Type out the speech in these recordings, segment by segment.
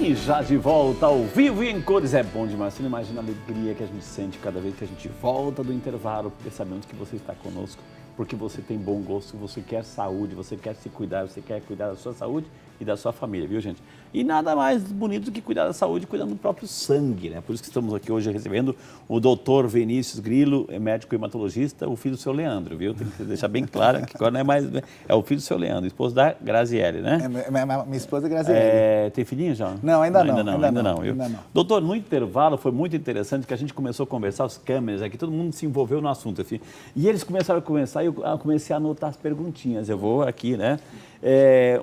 E já de volta ao vivo e em cores, é bom demais. Você não imagina a alegria que a gente sente cada vez que a gente volta do intervalo, porque sabemos que você está conosco, porque você tem bom gosto, você quer saúde, você quer se cuidar, você quer cuidar da sua saúde e da sua família, viu, gente? E nada mais bonito do que cuidar da saúde, cuidando do próprio sangue, né? Por isso que estamos aqui hoje recebendo o doutor Vinícius Grillo, médico hematologista, o filho do seu Leandro, viu? Tem que deixar bem claro que agora não é mais... É o filho do seu Leandro, esposo da Graziele, né? Minha esposa é Graziele. Tem filhinho já? Não, ainda não. Ainda não. Doutor, no intervalo foi muito interessante que a gente começou a conversar, os câmeras aqui, todo mundo se envolveu no assunto, assim. E eles começaram a conversar e eu comecei a anotar as perguntinhas. Eu vou aqui, né?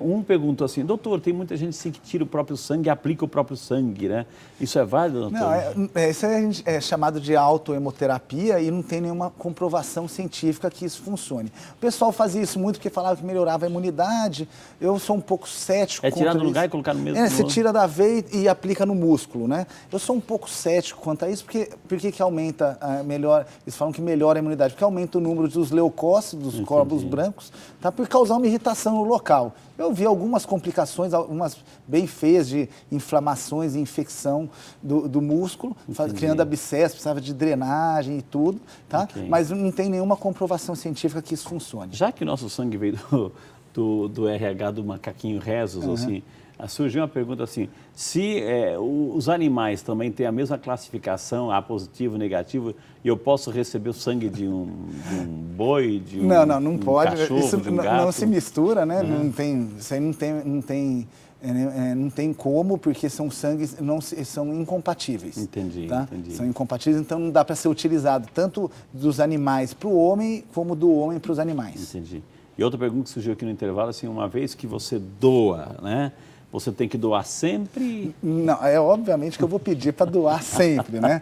Um perguntou assim, doutor, tem muita gente assim, que tira o próprio sangue e aplica o próprio sangue, né? Isso é válido, doutor? Não, isso é chamado de autohemoterapia e não tem nenhuma comprovação científica que isso funcione. O pessoal fazia isso muito porque falava que melhorava a imunidade. Eu sou um pouco cético. É tirar do lugar e colocar no mesmo... Você tira da veia e aplica no músculo, né? Eu sou um pouco cético quanto a isso, porque que aumenta melhor... Eles falam que melhora a imunidade, porque aumenta o número dos leucócitos, dos glóbulos brancos, tá? Por causar uma irritação no local. Eu vi algumas complicações, algumas bem feias de inflamações e infecção do músculo, criando abscesso, precisava de drenagem e tudo, tá? Mas não tem nenhuma comprovação científica que isso funcione. Já que o nosso sangue veio do RH do macaquinho Rhesus, assim, surgiu uma pergunta assim, se os animais também têm a mesma classificação, A positivo, negativo, e eu posso receber o sangue de um boi, de um não pode. Cachorro, isso de um gato? Não se mistura, né? Isso aí não tem como, porque são sangues, são incompatíveis. Entendi. São incompatíveis, então não dá para ser utilizado tanto dos animais para o homem, como do homem para os animais. Entendi. E outra pergunta que surgiu aqui no intervalo, assim, uma vez que você doa, né? Você tem que doar sempre? Não, obviamente que eu vou pedir para doar sempre, né?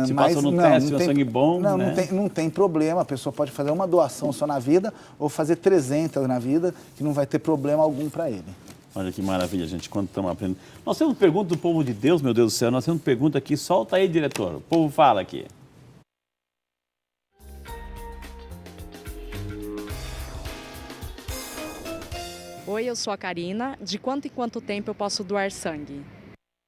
Se passou no teste, o sangue bom, não, né? não tem problema, a pessoa pode fazer uma doação só na vida ou fazer 300 na vida, que não vai ter problema algum para ele. Olha que maravilha, gente, quando estamos aprendendo. Nós temos pergunta do povo de Deus, meu Deus do céu, nós temos pergunta aqui, solta aí, diretor, o povo fala aqui. Oi, eu sou a Karina. De quanto em quanto tempo eu posso doar sangue?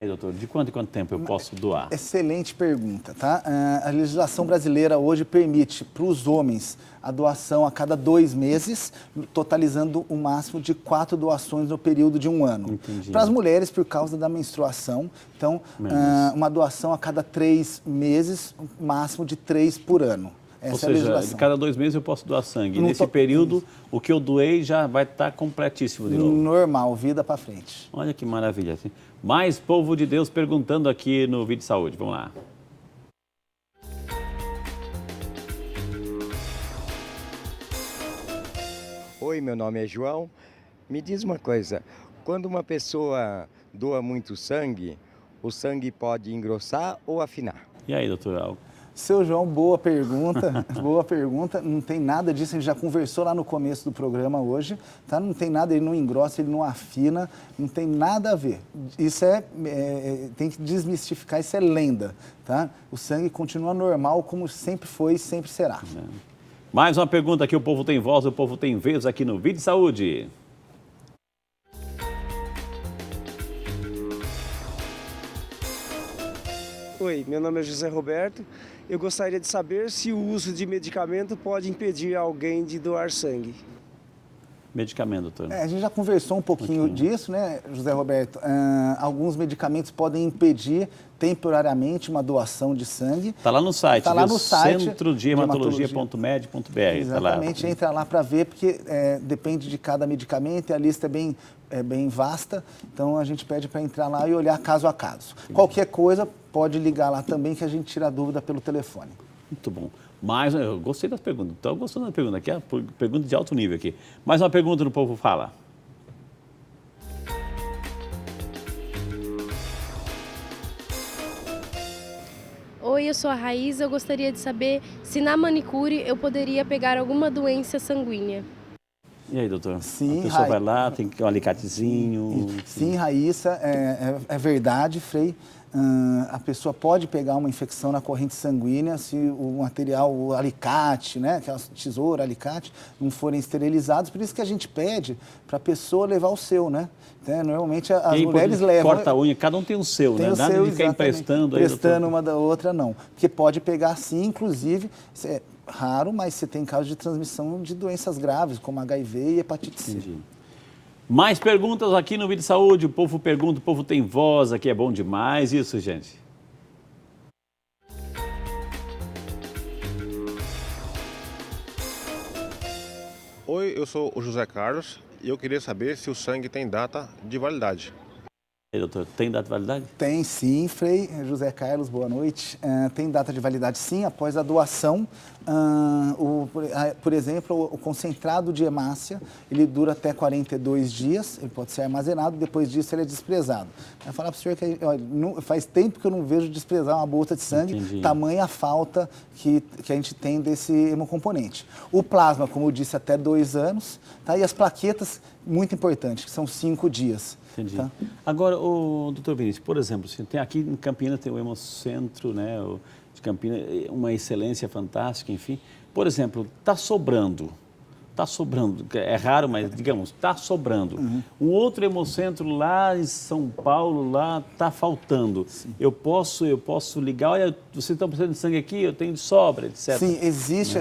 E aí, doutor, de quanto em quanto tempo eu posso doar? Excelente pergunta, tá? A legislação brasileira hoje permite para os homens a doação a cada 2 meses, totalizando o máximo de 4 doações no período de 1 ano. Entendi. Para as mulheres, por causa da menstruação, então, uma doação a cada 3 meses, máximo de 3 por ano. Ou seja, de cada 2 meses eu posso doar sangue. Nesse período, o que eu doei já vai estar completíssimo de novo. Normal, vida para frente. Olha que maravilha. Mais povo de Deus perguntando aqui no Vídeo Saúde. Vamos lá. Oi, meu nome é João. Me diz uma coisa, quando uma pessoa doa muito sangue, o sangue pode engrossar ou afinar? E aí, doutor Alco? Seu João, boa pergunta, boa pergunta. Não tem nada disso, a gente já conversou lá no começo do programa hoje, tá? Não tem nada, ele não engrossa, ele não afina, não tem nada a ver. Isso tem que desmistificar, isso é lenda, tá? O sangue continua normal como sempre foi e sempre será. Mais uma pergunta aqui, o povo tem voz, o povo tem vez aqui no Vídeo Saúde. Oi, meu nome é José Roberto. Eu gostaria de saber se o uso de medicamento pode impedir alguém de doar sangue. Medicamento, doutor. A gente já conversou um pouquinho disso, né, José Roberto? Alguns medicamentos podem impedir temporariamente uma doação de sangue. Está lá no site, tá lá no site centrodehematurgia.med.br. Exatamente, entra lá para ver, porque depende de cada medicamento e a lista é bem vasta, então a gente pede para entrar lá e olhar caso a caso. Qualquer coisa, pode ligar lá também que a gente tira a dúvida pelo telefone. Muito bom. Mas eu gostei das perguntas. Estou gostando da pergunta aqui, pergunta de alto nível aqui. Mais uma pergunta do povo fala. Oi, eu sou a Raíza. Eu gostaria de saber se na manicure eu poderia pegar alguma doença sanguínea. E aí, doutor? Sim, a pessoa vai lá, tem um alicatezinho. Sim, Raíssa, é verdade, Frei. A pessoa pode pegar uma infecção na corrente sanguínea se o material, o alicate, né, aquela tesoura, alicate, não forem esterilizados. Por isso que a gente pede para a pessoa levar o seu, né? Normalmente as mulheres levam... Corta a unha, cada um tem o seu, tem né? o Nada seu, de ficar emprestando. Emprestando uma da outra, não. Porque pode pegar sim, inclusive, é raro, mas você tem casos de transmissão de doenças graves, como HIV e hepatite C. Entendi. Mais perguntas aqui no Vídeo Saúde. O povo pergunta, o povo tem voz, aqui é bom demais. Isso, gente. Oi, eu sou o José Carlos e eu queria saber se o sangue tem data de validade. E aí, doutor, tem data de validade? Tem sim, Frei. José Carlos, boa noite. Tem data de validade sim, após a doação. Por exemplo, o concentrado de hemácia, ele dura até 42 dias, ele pode ser armazenado, depois disso ele é desprezado. Eu vou falar para o senhor que faz tempo que eu não vejo desprezar uma bolsa de sangue, Entendi. Tamanha a falta que a gente tem desse hemocomponente. O plasma, como eu disse, até 2 anos, tá? E as plaquetas, muito importante, que são 5 dias. Entendi. Tá? Agora, doutor Vinícius, por exemplo, tem aqui em Campinas tem o Hemocentro, né, de Campinas, uma excelência fantástica, enfim. Por exemplo, está sobrando, é raro, mas digamos, está sobrando. Um outro Hemocentro lá em São Paulo, lá está faltando. Eu posso ligar, olha, vocês estão precisando de sangue aqui, eu tenho de sobra, etc. Sim, existe,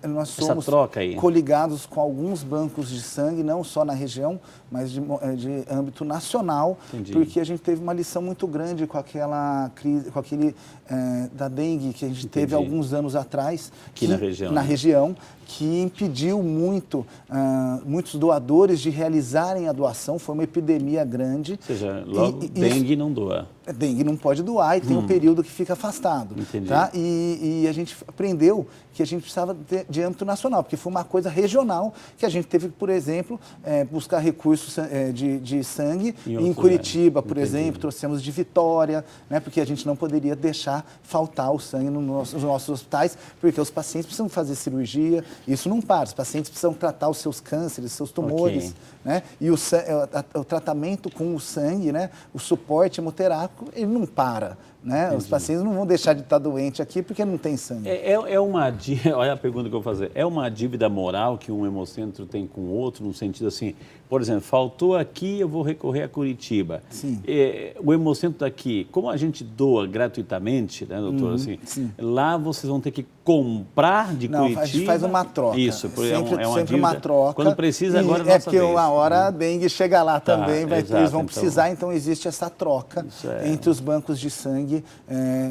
nós somos essa troca aí. Coligados com alguns bancos de sangue, não só na região, mas de âmbito nacional. Entendi. Porque a gente teve uma lição muito grande com aquela crise, com aquele da dengue que a gente teve alguns anos atrás. Aqui na região. Na região, que impediu muitos doadores de realizarem a doação. Foi uma epidemia grande. Ou seja, logo dengue não doa. Dengue não pode doar e tem um período que fica afastado. Entendi. Tá? E a gente aprendeu que a gente precisava de âmbito nacional, porque foi uma coisa regional que a gente teve, por exemplo, buscar recursos de sangue em Curitiba, por exemplo, trouxemos de Vitória, né, porque a gente não poderia deixar faltar o sangue nos nossos hospitais, porque os pacientes precisam fazer cirurgia, isso não para, os pacientes precisam tratar os seus cânceres, seus tumores, Okay. né, e o tratamento com o sangue, né, o suporte hemoterápico, ele não para. Né? Os pacientes não vão deixar de estar doentes aqui porque não tem sangue. Olha a pergunta que eu vou fazer. É uma dívida moral que um hemocentro tem com o outro, no sentido assim, por exemplo, faltou aqui, eu vou recorrer a Curitiba. Sim. O hemocentro daqui, como a gente doa gratuitamente, né, doutor? Assim, lá vocês vão ter que comprar de Curitiba. A gente faz uma troca. Isso, sempre uma troca. Quando precisa, agora é nossa porque vez. uma hora a dengue chega lá também, exato, eles vão precisar, então existe essa troca entre os bancos de sangue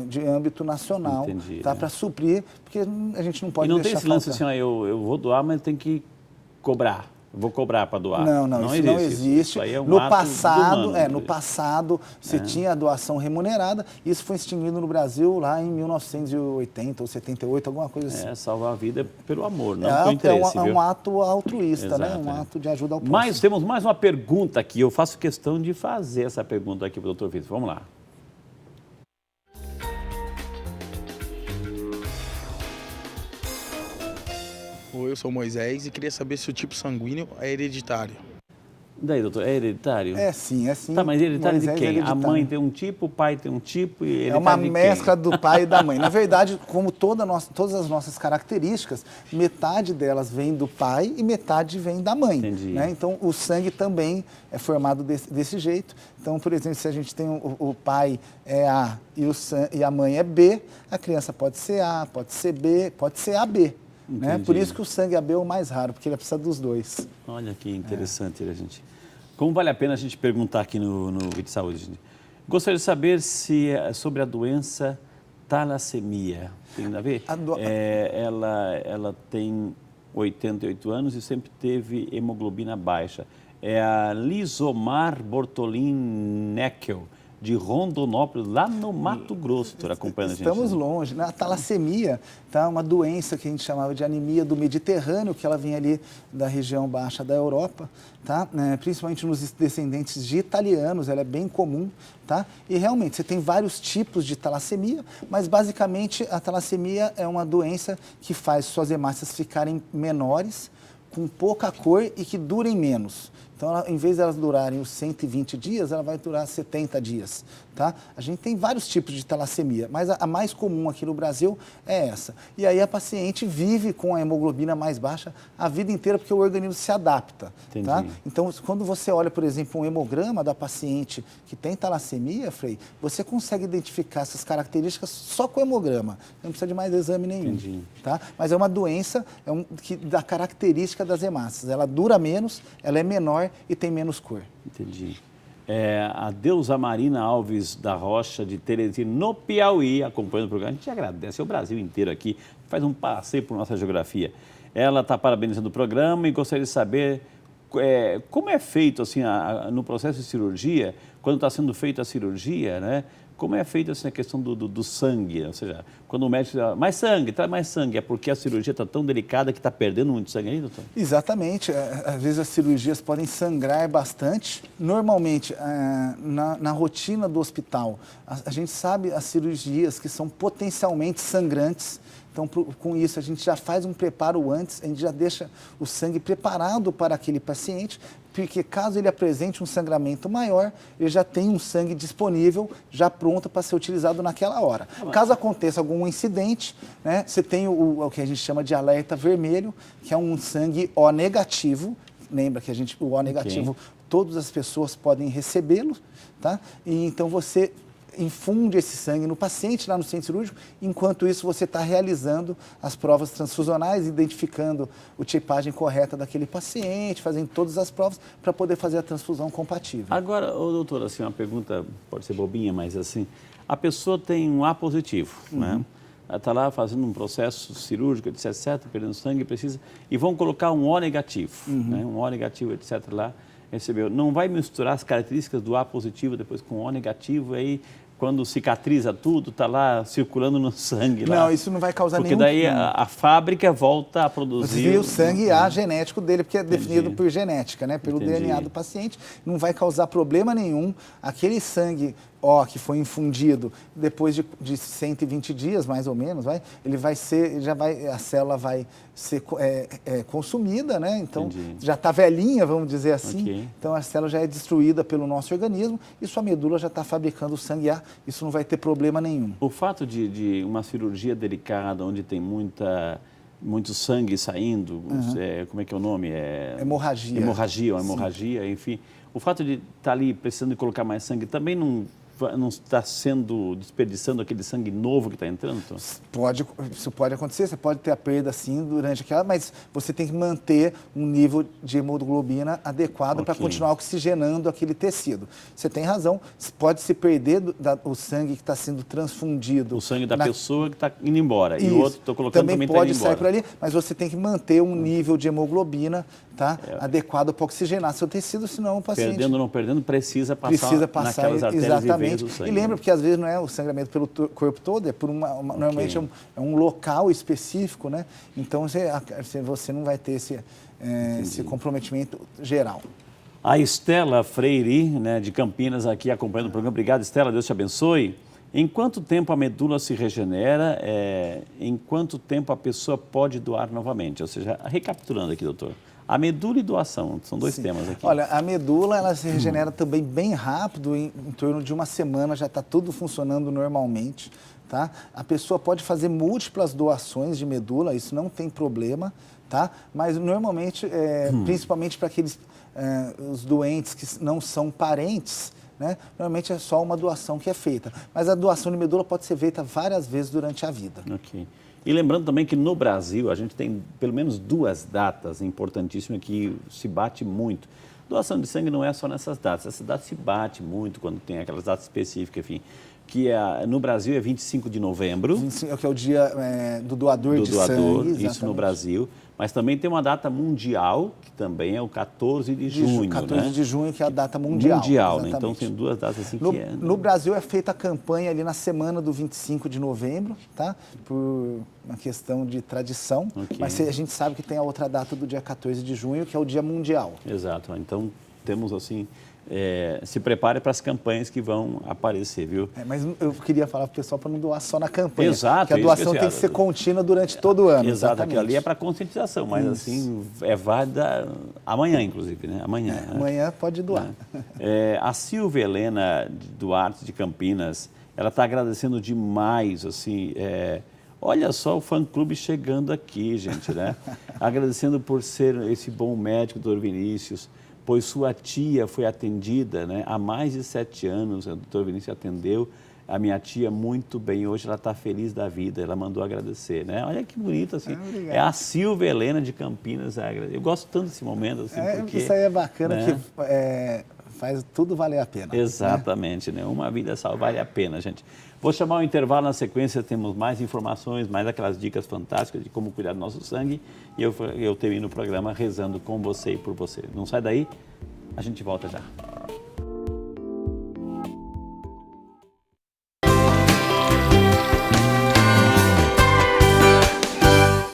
de âmbito nacional, tá, para suprir, porque a gente não pode deixar. E não tem esse lance assim, eu vou doar, mas tem que cobrar. Eu vou cobrar para doar. Não, isso não existe. Isso aí é um no ato passado, humano. no passado, você tinha a doação remunerada. Isso foi extinguido no Brasil lá em 1980 ou 78, alguma coisa assim. Salvar a vida pelo amor, não pelo interesse. É um ato altruísta, Exato, né? Um ato de ajuda ao próximo. Mas temos mais uma pergunta aqui. Eu faço questão de fazer essa pergunta aqui para o doutor Vitor. Vamos lá. Oi, eu sou o Moisés e queria saber se o tipo sanguíneo é hereditário. Daí, doutor, é hereditário? É sim. Tá, mas hereditário de quem? Hereditário. A mãe tem um tipo, o pai tem um tipo e é uma mescla do pai e da mãe. Na verdade, como todas as nossas características, metade delas vem do pai e metade vem da mãe. Entendi. Né? Então, o sangue também é formado desse jeito. Então, por exemplo, se a gente tem o pai é A e a mãe é B, a criança pode ser A, pode ser B, pode ser AB. Né? Por isso que o sangue AB é o mais raro, porque ele precisa dos dois. Olha que interessante, gente. Como vale a pena a gente perguntar aqui no Vídeo Saúde, gente? Gostaria de saber sobre a doença talassemia. Tem nada a ver? Ela tem 88 anos e sempre teve hemoglobina baixa. É a Lisomar Bortolin Neckel, de Rondonópolis, lá no Mato Grosso, acompanhando a gente. Estamos longe, né? A talassemia tá uma doença que a gente chamava de anemia do Mediterrâneo, que ela vem ali da região baixa da Europa, tá? Principalmente nos descendentes de italianos, ela é bem comum, tá? E realmente, você tem vários tipos de talassemia, mas basicamente a talassemia é uma doença que faz suas hemácias ficarem menores, com pouca cor e que durem menos. Então, em vez de elas durarem os 120 dias, ela vai durar 70 dias, tá? A gente tem vários tipos de talassemia, mas a mais comum aqui no Brasil é essa. E aí a paciente vive com a hemoglobina mais baixa a vida inteira, porque o organismo se adapta, tá? Então, quando você olha, por exemplo, um hemograma da paciente que tem talassemia, Frei, você consegue identificar essas características só com o hemograma. Não precisa de mais exame nenhum, tá? Mas é uma doença da característica das hemácias. Ela dura menos, ela é menor e tem menos cor. Entendi. A Deusa Marina Alves da Rocha, de Teresina, no Piauí, acompanhando o programa. A gente agradece ao Brasil inteiro aqui, faz um passeio por nossa geografia. Ela está parabenizando o programa e gostaria de saber como é feito assim, no processo de cirurgia, quando está sendo feita a cirurgia, né? Como é feita assim, a questão do sangue? Ou seja, quando o médico diz, mais sangue, traz mais sangue, é porque a cirurgia está tão delicada que está perdendo muito sangue aí, doutor? Exatamente. Às vezes as cirurgias podem sangrar bastante. Normalmente, na rotina do hospital, a gente sabe as cirurgias que são potencialmente sangrantes. Então, com isso, a gente já faz um preparo antes, a gente já deixa o sangue preparado para aquele paciente, porque caso ele apresente um sangramento maior, ele já tem um sangue disponível, já pronto para ser utilizado naquela hora. Caso aconteça algum incidente, né, você tem o que a gente chama de alerta vermelho, que é um sangue O negativo. Lembra que o O negativo, todas as pessoas podem recebê-lo, tá? E então você infunde esse sangue no paciente lá no centro cirúrgico, enquanto isso você está realizando as provas transfusionais, identificando a tipagem correta daquele paciente, fazendo todas as provas para poder fazer a transfusão compatível. Agora, doutor, assim, uma pergunta, pode ser bobinha, mas assim, a pessoa tem um A positivo, né? Ela está lá fazendo um processo cirúrgico, etc, perdendo sangue, precisa, e vão colocar um O negativo, né? Um O negativo, etc, lá, recebeu. Não vai misturar as características do A positivo depois com o O negativo, aí quando cicatriza tudo, está lá circulando no sangue. Não, isso não vai causar nenhum... Porque daí a fábrica volta a produzir... Você vê o sangue A genético dele, porque é definido por genética, né? Pelo DNA do paciente, não vai causar problema nenhum. Aquele sangue O que foi infundido depois de 120 dias, mais ou menos, ele vai ser, a célula vai ser consumida, né? Então, já está velhinha, vamos dizer assim. Então, a célula já é destruída pelo nosso organismo e sua medula já está fabricando o sangue A. Isso não vai ter problema nenhum. O fato de uma cirurgia delicada, onde tem muito sangue saindo, como é que é o nome? Hemorragia. Hemorragia, enfim. O fato de estar ali precisando de colocar mais sangue também não está desperdiçando aquele sangue novo que está entrando? Então? Isso pode acontecer, você pode ter a perda sim durante aquela, mas você tem que manter um nível de hemoglobina adequado para continuar oxigenando aquele tecido. Você tem razão, pode se perder o sangue que está sendo transfundido. O sangue da pessoa que está indo embora. E o outro que estou colocando também está indo embora. Pode sair por ali, mas você tem que manter um nível de hemoglobina adequado para oxigenar seu tecido, senão o paciente... Perdendo ou não perdendo, precisa passar naquelas artérias exatamente. E sangue, e lembra, porque às vezes não é o sangramento pelo corpo todo, é por normalmente é um local específico, né? Então você não vai ter esse comprometimento geral. A Estela Freire, né, de Campinas, aqui acompanhando o programa. Obrigado, Estela, Deus te abençoe. Em quanto tempo a medula se regenera? Em quanto tempo a pessoa pode doar novamente? Ou seja, recapitulando aqui, doutor. A medula e doação, são dois temas aqui. Olha, a medula ela se regenera também bem rápido, em torno de uma semana já está tudo funcionando normalmente, tá? A pessoa pode fazer múltiplas doações de medula, isso não tem problema, tá? Mas normalmente, principalmente para aqueles os doentes que não são parentes, né? Normalmente é só uma doação que é feita. Mas a doação de medula pode ser feita várias vezes durante a vida. Ok. E lembrando também que no Brasil a gente tem pelo menos duas datas importantíssimas que se bate muito. Doação de sangue não é só nessas datas, essa data se bate muito quando tem aquelas datas específicas, enfim. Que no Brasil é 25 de novembro. 25, que é o dia do doador de sangue. Exatamente. Isso no Brasil. Mas também tem uma data mundial, que também é o 14 de junho, 14 de junho, que é a data mundial. Mundial, né? Então tem duas datas assim No Brasil é feita a campanha ali na semana do 25 de novembro, tá? Por uma questão de tradição. Mas a gente sabe que tem a outra data do dia 14 de junho, que é o dia mundial. Exato. Então temos assim se prepare para as campanhas que vão aparecer, viu? Mas eu queria falar para o pessoal para não doar só na campanha. Exato. Que a doação tem que ser contínua durante todo o ano. Exato, aquilo ali é para conscientização, mas assim, é válida amanhã, inclusive, né? Amanhã. Amanhã pode doar. A Silvia Helena Duarte de Campinas, ela está agradecendo demais, assim, olha só o fã-clube chegando aqui, gente, né? Agradecendo por ser esse bom médico, doutor Vinícius, pois sua tia foi atendida, né, há mais de 7 anos, o doutor Vinícius atendeu a minha tia muito bem, hoje ela está feliz da vida, ela mandou agradecer, né? Olha que bonito, assim, é a Silvia Helena de Campinas, eu gosto tanto desse momento, assim, porque... Isso aí é bacana, né? Que faz tudo valer a pena. Exatamente, né? Uma vida salva vale a pena, gente. Vou chamar o intervalo, na sequência temos mais informações, mais aquelas dicas fantásticas de como cuidar do nosso sangue e eu termino o programa rezando com você e por você. Não sai daí, a gente volta já.